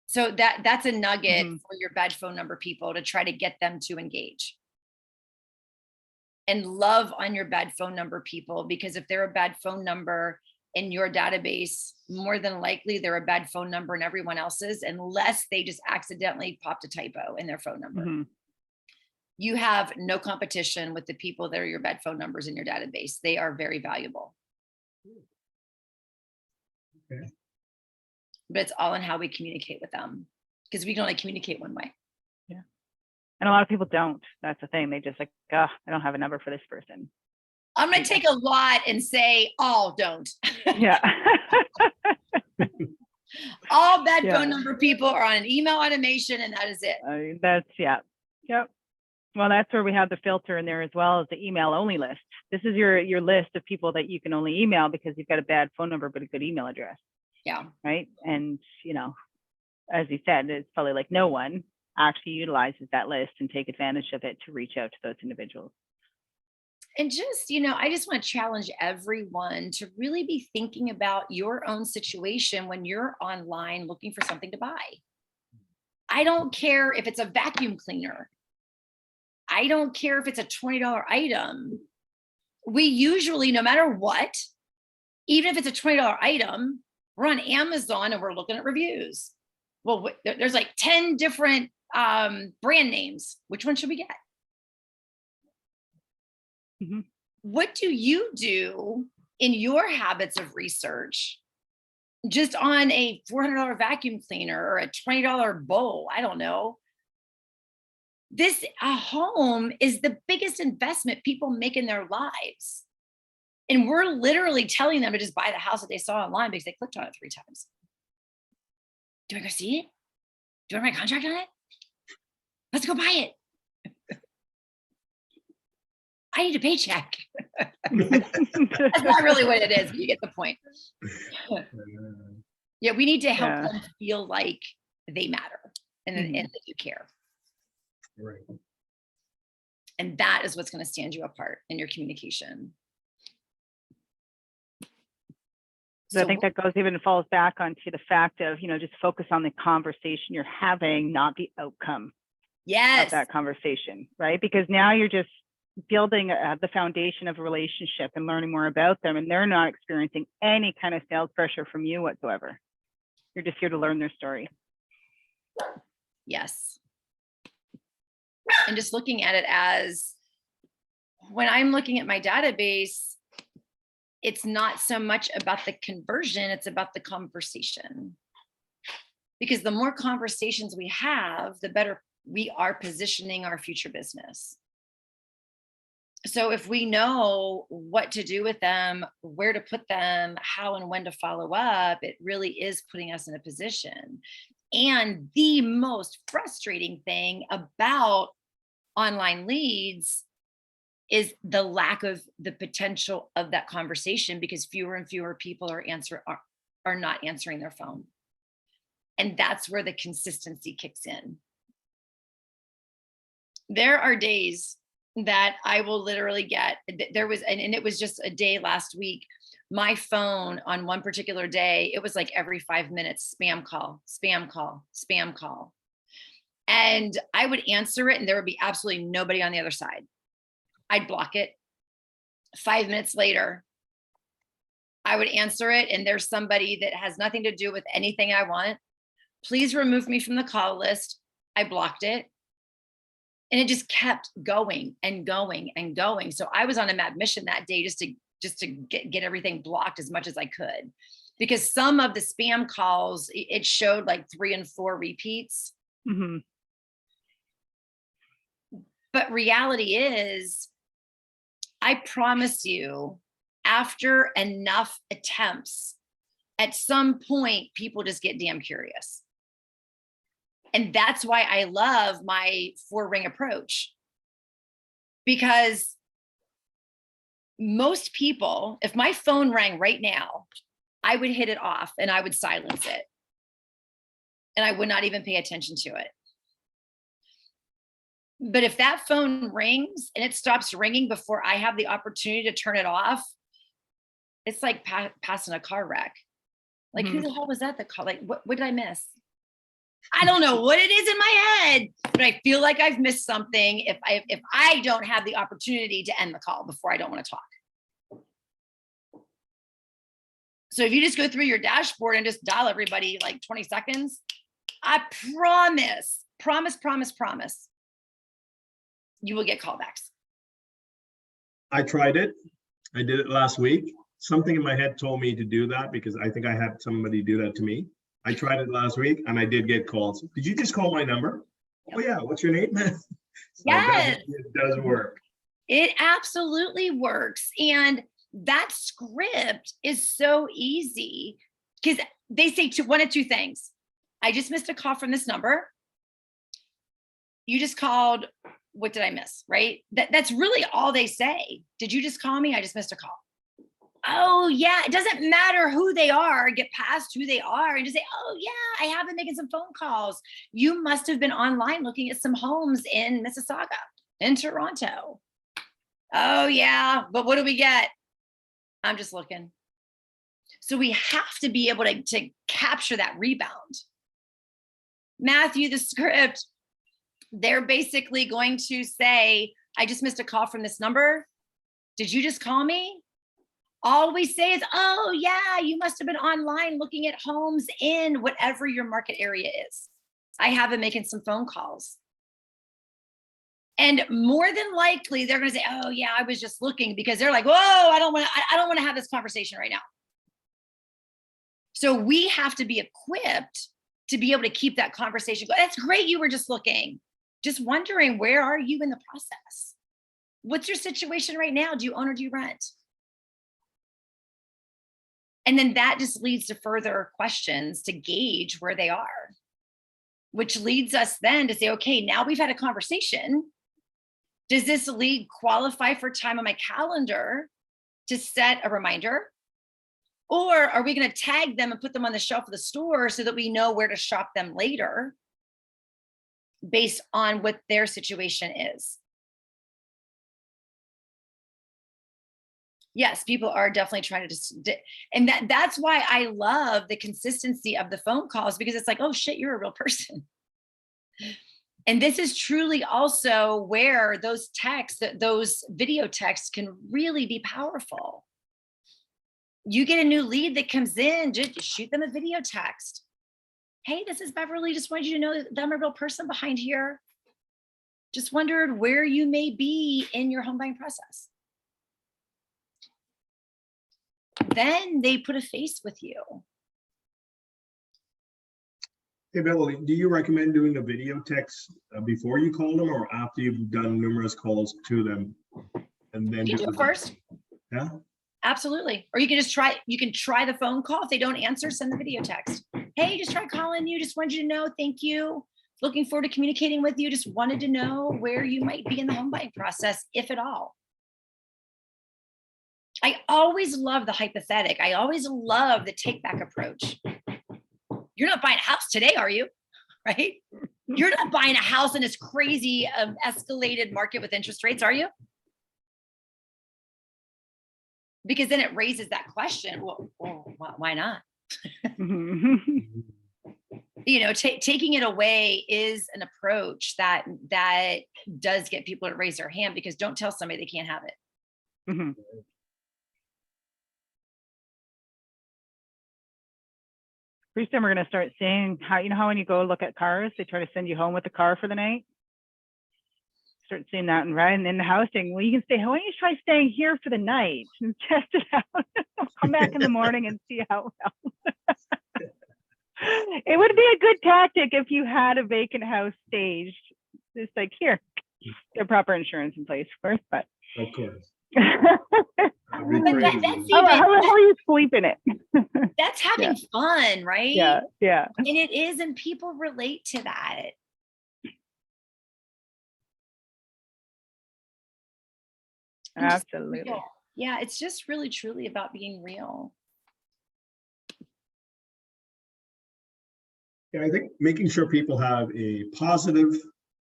So that's a nugget for your bad phone number people, to try to get them to engage. And love on your bad phone number people, because if they're a bad phone number in your database, more than likely they're a bad phone number in everyone else's, unless they just accidentally popped a typo in their phone number. You have no competition with the people that are your bad phone numbers in your database. They are very valuable. Okay. But it's all in how we communicate with them, because we can only communicate one way. Yeah. And a lot of people don't. That's the thing. They just like, I don't have a number for this person. I'm going to take a lot and say all don't. Yeah. All bad phone number people are on an email automation, and that is it. That's, yeah. Yep. Well, that's where we have the filter in there as well, as the email only list. This is your list of people that you can only email because you've got a bad phone number, but a good email address. Yeah. Right. And, you know, as you said, it's probably like no one actually utilizes that list and take advantage of it to reach out to those individuals. And just, you know, I just want to challenge everyone to really be thinking about your own situation when you're online looking for something to buy. I don't care if it's a vacuum cleaner. I don't care if it's a $20 item. We usually, no matter what, even if it's a $20 item, we're on Amazon and we're looking at reviews. Well, there's like 10 different brand names. Which one should we get? What do you do in your habits of research just on a $400 vacuum cleaner or a $20 bowl? I don't know. A home is the biggest investment people make in their lives. And we're literally telling them to just buy the house that they saw online because they clicked on it 3 times. Do I go see it? Do I write a contract on it? Let's go buy it. I need a paycheck. That's not really what it is, but you get the point. Yeah, we need to help them feel like they matter and that you care. Right. And that is what's going to stand you apart in your communication. So I think that goes even falls back onto the fact of, you know, just focus on the conversation you're having, not the outcome of that conversation, right? Because now you're just building the foundation of a relationship and learning more about them, and they're not experiencing any kind of sales pressure from you whatsoever. You're just here to learn their story. Yes. And just looking at it as, when I'm looking at my database, it's not so much about the conversion, it's about the conversation. Because the more conversations we have, the better we are positioning our future business. So if we know what to do with them, where to put them, how and when to follow up, it really is putting us in a position. And the most frustrating thing about online leads is the lack of the potential of that conversation, because fewer and fewer people are not answering their phone. And that's where the consistency kicks in. There are days that I will literally get, and it was just a day last week, my phone on one particular day, it was like every 5 minutes, spam call, spam call, spam call. And I would answer it and there would be absolutely nobody on the other side. I'd block it. 5 minutes later, I would answer it and there's somebody that has nothing to do with anything I want. Please remove me from the call list. I blocked it. And it just kept going and going and going. So I was on a mad mission that day just to get everything blocked as much as I could. because some of the spam calls, it showed like 3 and 4 repeats. Hmm. But reality is, I promise you, after enough attempts, at some point, people just get damn curious. And that's why I love my 4-ring approach. Because most people, if my phone rang right now, I would hit it off and I would silence it. And I would not even pay attention to it. But if that phone rings and it stops ringing before I have the opportunity to turn it off, it's like passing a car wreck. Like, who the hell was that call? Like, what did I miss? I don't know what it is in my head, but I feel like I've missed something if I don't have the opportunity to end the call before I don't want to talk. So if you just go through your dashboard and just dial everybody like 20 seconds, I promise, you will get callbacks. I tried it. I did it last week. Something in my head told me to do that because I think I had somebody do that to me. I tried it last week and I did get calls. Did you just call my number? Oh yeah, what's your name? So Yes. it does work. It absolutely works. And that script is so easy because they say one of two things. I just missed a call from this number. You just called. What did I miss? Right? That's really all they say. Did you just call me? I just missed a call. Oh yeah, it doesn't matter who they are, get past who they are and just say, oh yeah, I have been making some phone calls. You must have been online looking at some homes in Mississauga, in Toronto. Oh yeah, but what do we get? I'm just looking. So we have to be able to capture that rebound. Matthew, the script, they're basically going to say, I just missed a call from this number. Did you just call me? All we say is, oh yeah, you must have been online looking at homes in whatever your market area is. I have been making some phone calls. And more than likely, they're going to say, oh yeah, I was just looking, because they're like, whoa, I don't want to have this conversation right now. So we have to be equipped to be able to keep that conversation going. That's great. You were just looking, just wondering, where are you in the process? What's your situation right now? Do you own or do you rent? And then that just leads to further questions to gauge where they are, which leads us then to say, okay, now we've had a conversation. Does this lead qualify for time on my calendar to set a reminder? Or are we going to tag them and put them on the shelf of the store so that we know where to shop them later based on what their situation is? Yes, people are definitely trying to and that's why I love the consistency of the phone calls, because it's like, oh shit, you're a real person. And this is truly also where those texts, those video texts can really be powerful. You get a new lead that comes in, just shoot them a video text. Hey, this is Beverly. Just wanted you to know that I'm a real person behind here. Just wondered where you may be in your home buying process. Then they put a face with you. Hey, Beverly, do you recommend doing a video text before you call them or after you've done numerous calls to them? And then You can do it first. Yeah. Absolutely. Or you can just try, you can try the phone call. If they don't answer, send the video text. Hey, just tried calling you. Just wanted you to know, thank you. Looking forward to communicating with you. Just wanted to know where you might be in the home buying process, if at all. I always love the hypothetic. I always love the take back approach. You're not buying a house today, are you? Right? You're not buying a house in this crazy escalated market with interest rates, are you? Because then it raises that question. Well, why not? You know, taking it away is an approach that does get people to raise their hand, because don't tell somebody they can't have it. Mm-hmm. Pretty soon we're going to start seeing how, you know how when you go look at cars, they try to send you home with the car for the night? start seeing that and right in the housing. Well, you can say, why don't you try staying here for the night and test it out? Come back in the morning and see how well. It would be a good tactic if you had a vacant house staged. Just like, here, get proper insurance in place, of course, but. Of course. But that's even, how are you sleeping it? that's having fun, right? Yeah. And it is, and people relate to that. And just be Absolutely. real. Yeah, it's just really, truly about being real. Yeah, I think making sure people have a positive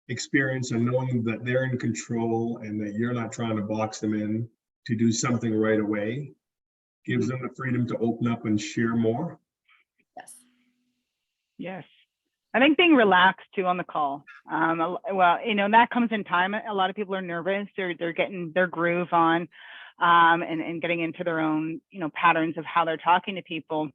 experience and knowing that they're in control and that you're not trying to box them in to do something right away gives them the freedom to open up and share more. Yes. Yes. I think being relaxed too on the call. Well, that comes in time. A lot of people are nervous. They're getting their groove on, and getting into their own, patterns of how they're talking to people.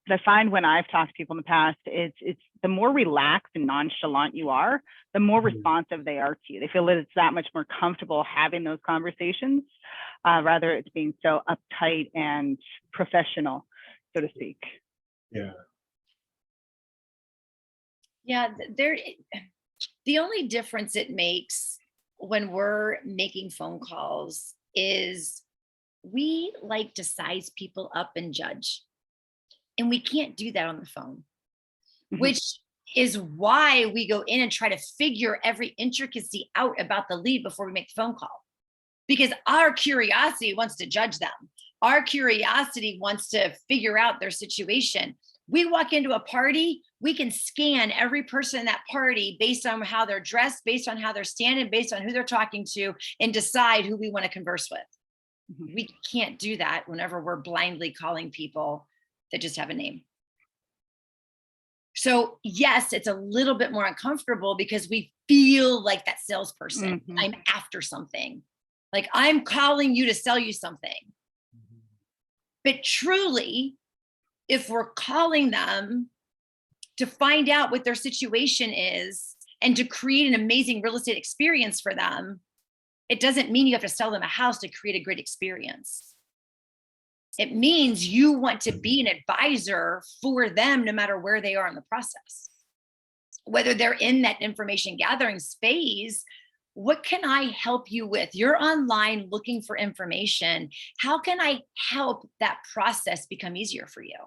But I find when I've talked to people in the past, it's the more relaxed and nonchalant you are, the more responsive they are to you. They feel that it's that much more comfortable having those conversations, rather it's being so uptight and professional, so to speak. Yeah. Yeah, the only difference it makes when we're making phone calls is we like to size people up and judge. And we can't do that on the phone, which is why we go in and try to figure every intricacy out about the lead before we make the phone call. Because our curiosity wants to judge them. Our curiosity wants to figure out their situation. We walk into a party, we can scan every person in that party based on how they're dressed, based on how they're standing, based on who they're talking to, and decide who we want to converse with. We can't do that whenever we're blindly calling people that just have a name. So yes, it's a little bit more uncomfortable because we feel like that salesperson. I'm after something. Like I'm calling you to sell you something. But truly, if we're calling them to find out what their situation is and to create an amazing real estate experience for them, it doesn't mean you have to sell them a house to create a great experience. It means you want to be an advisor for them no matter where they are in the process. Whether they're in that information gathering phase, what can I help you with? You're online looking for information. How can I help that process become easier for you?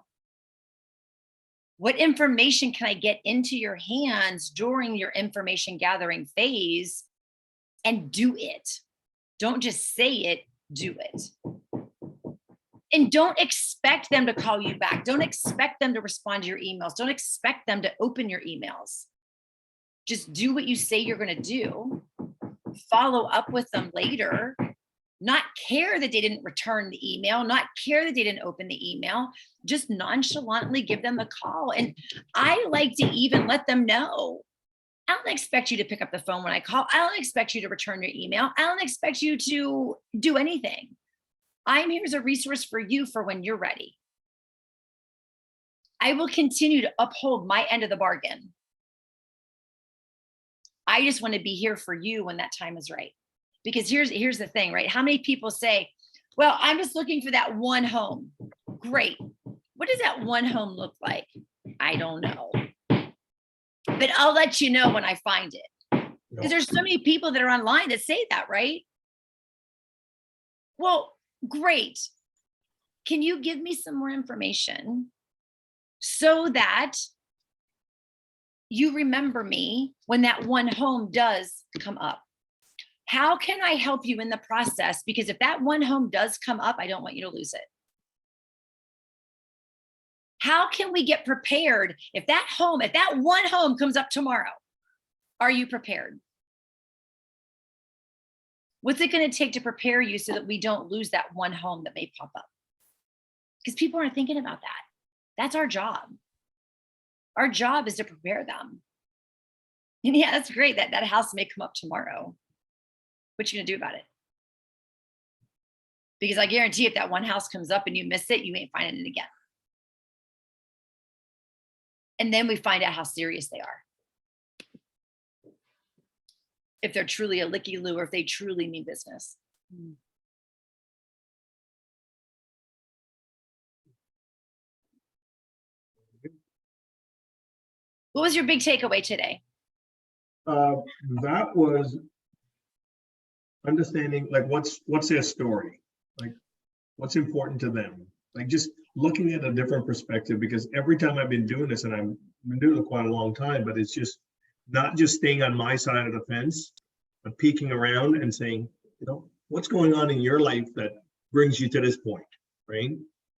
What information can I get into your hands during your information gathering phase? And do it. Don't just say it, do it. And don't expect them to call you back. Don't expect them to respond to your emails. Don't expect them to open your emails. Just do what you say you're going to do. Follow up with them later. Not care that they didn't return the email, not care that they didn't open the email. Just nonchalantly give them a call. And I like to even let them know, I don't expect you to pick up the phone when I call. I don't expect you to return your email. I don't expect you to do anything. I'm here as a resource for you for when you're ready. I will continue to uphold my end of the bargain. I just want to be here for you when that time is right. Because here's the thing, right? How many people say, well, I'm just looking for that one home. Great. What does that one home look like? I don't know. But I'll let you know when I find it. Because there's so many people that are online that say that, right? Well, great. Can you give me some more information so that you remember me when that one home does come up? How can I help you in the process? Because if that one home does come up, I don't want you to lose it. How can we get prepared if that one home comes up tomorrow? Are you prepared? What's it going to take to prepare you so that we don't lose that one home that may pop up? Because people aren't thinking about that. That's our job. Our job is to prepare them. And yeah, that's great that that house may come up tomorrow. What you going to do about it? Because I guarantee if that one house comes up and you miss it, you ain't finding it again. And then we find out how serious they are. if they're truly a licky-loo or if they truly mean business. What was your big takeaway today? That was understanding, like, what's their story, like what's important to them, like just looking at a different perspective, because every time I've been doing this, and I've been doing it quite a long time, but it's just not just staying on my side of the fence, but peeking around and saying, you know, what's going on in your life that brings you to this point, right?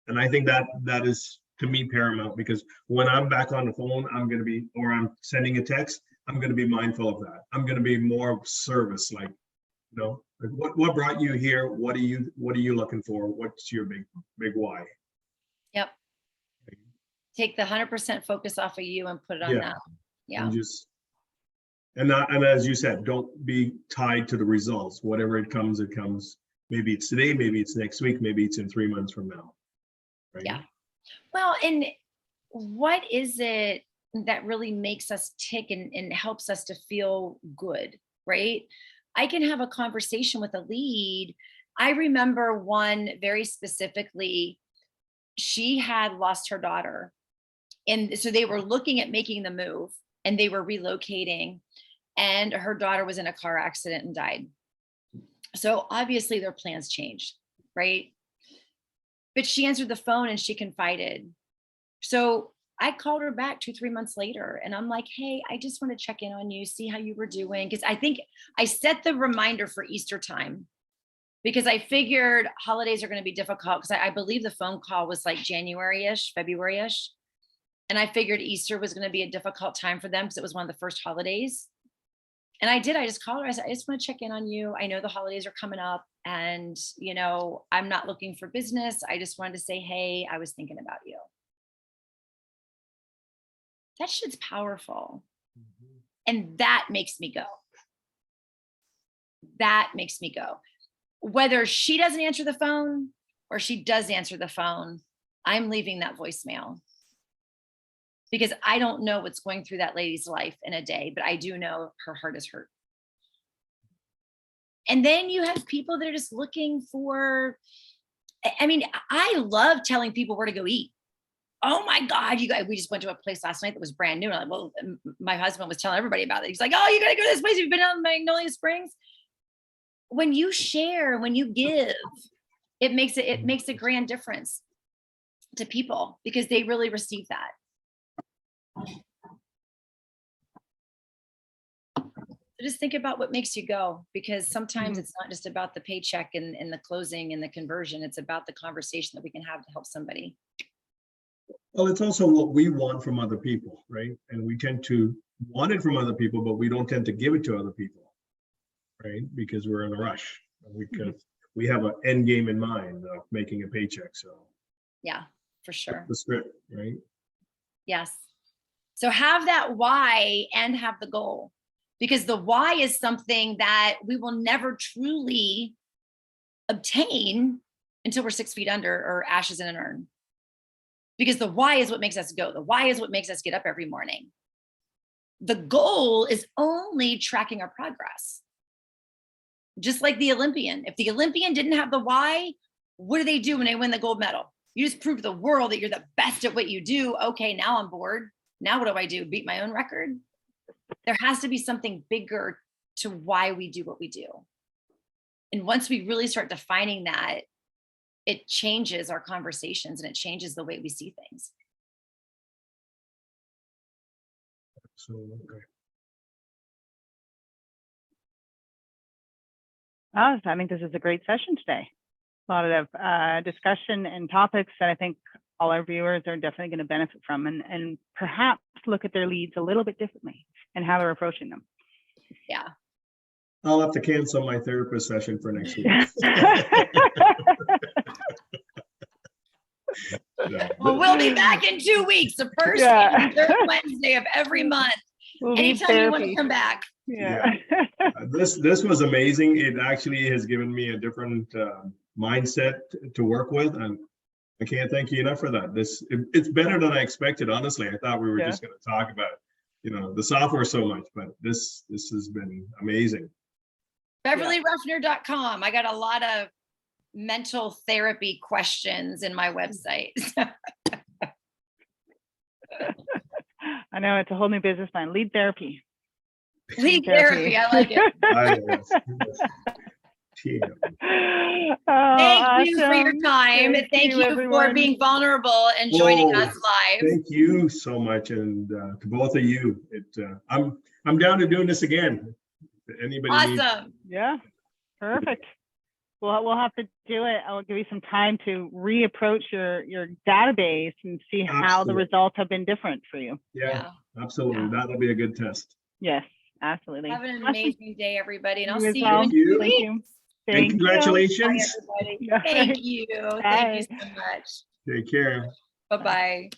And I think that is, to me, paramount, because when I'm back on the phone, I'm going to be, or I'm sending a text, I'm going to be mindful of that. I'm going to be more of service, like, you know, like what brought you here? What are you looking for? What's your big why? Yep. Take the 100% focus off of you and put it on Yeah. them. Yeah. And just, and as you said, don't be tied to the results. Whatever it comes, it comes. Maybe it's today, maybe it's next week, maybe it's in 3 months from now. Right? Yeah. Well, and what is it that really makes us tick and helps us to feel good, right? I can have a conversation with a lead. I remember one very specifically. She had lost her daughter. And so they were looking at making the move and they were relocating, and her daughter was in a car accident and died. So obviously their plans changed, right? But she answered the phone and she confided. So I called her back 2-3 months later and I'm like, hey, I just want to check in on you, see how you were doing. Because I think I set the reminder for Easter time because I figured holidays are going to be difficult, because I believe the phone call was like January-ish, February-ish. And I figured Easter was going to be a difficult time for them because it was one of the first holidays. And I just called her. I said, I just want to check in on you. I know the holidays are coming up and, you know, I'm not looking for business. I just wanted to say, hey, I was thinking about you. That shit's powerful. And that makes me go. That makes me go. Whether she doesn't answer the phone or she does answer the phone, I'm leaving that voicemail. Because I don't know what's going through that lady's life in a day, but I do know her heart is hurt. And then you have people that are just looking for, I mean, I love telling people where to go eat. Oh my God, you guys, we just went to a place last night that was brand new. And I'm like, well, my husband was telling everybody about it. He's like, oh, you gotta go to this place. You've been out in Magnolia Springs. When you share, when you give, it makes a grand difference to people because they really receive that. Just think about what makes you go, because sometimes it's not just about the paycheck and the closing and the conversion. It's about the conversation that we can have to help somebody. Well, it's also what we want from other people, right? And we tend to want it from other people, but we don't tend to give it to other people, right? Because we're in a rush. We have an end game in mind of making a paycheck. So yeah, for sure. The script, right? Yes. So have that why and have the goal, because the why is something that we will never truly obtain until we're 6 feet under or ashes in an urn. Because the why is what makes us go. The why is what makes us get up every morning. The goal is only tracking our progress. Just like the Olympian. If the Olympian didn't have the why, what do they do when they win the gold medal? You just prove to the world that you're the best at what you do. Okay, now I'm bored. Now what do I do? Beat my own record? There has to be something bigger to why we do what we do. And once we really start defining that, it changes our conversations and it changes the way we see things. So, okay. Oh, I think this is a great session today. A lot of discussion and topics that I think all our viewers are definitely going to benefit from, and perhaps look at their leads a little bit differently and how they're approaching them. Yeah. I'll have to cancel my therapist session for next week. No. Well, we'll be back in 2 weeks, the first and third Wednesday of every month. Anytime you want to come back. Yeah. This was amazing. It actually has given me a different mindset to work with, and I can't thank you enough for that. It's better than I expected, honestly. I thought we were just going to talk about the software so much, but this has been amazing. BeverlyRuffner.com. I got a lot of mental therapy questions in my website. I know it's a whole new business plan. Lead therapy. Lead therapy. I like it. Yeah. Thank you for your Awesome. time. Thank you for everyone. being vulnerable and joining Oh, us live. Thank you so much, and to both of you. I'm down to doing this again. If anybody needs. Awesome. Yeah, perfect. We'll have to do it. I'll give you some time to reapproach your database and see how the Absolutely. results have been different for you. Yeah, absolutely. Yeah. That'll be a good test. Yes, absolutely. Have an Awesome. amazing day, everybody. And I'll You as see well. you in 2 Thank weeks. you. And Thank you. congratulations. Bye, everybody. Yeah, Thank right. you. Bye. Thank you so much. Take care. Bye-bye.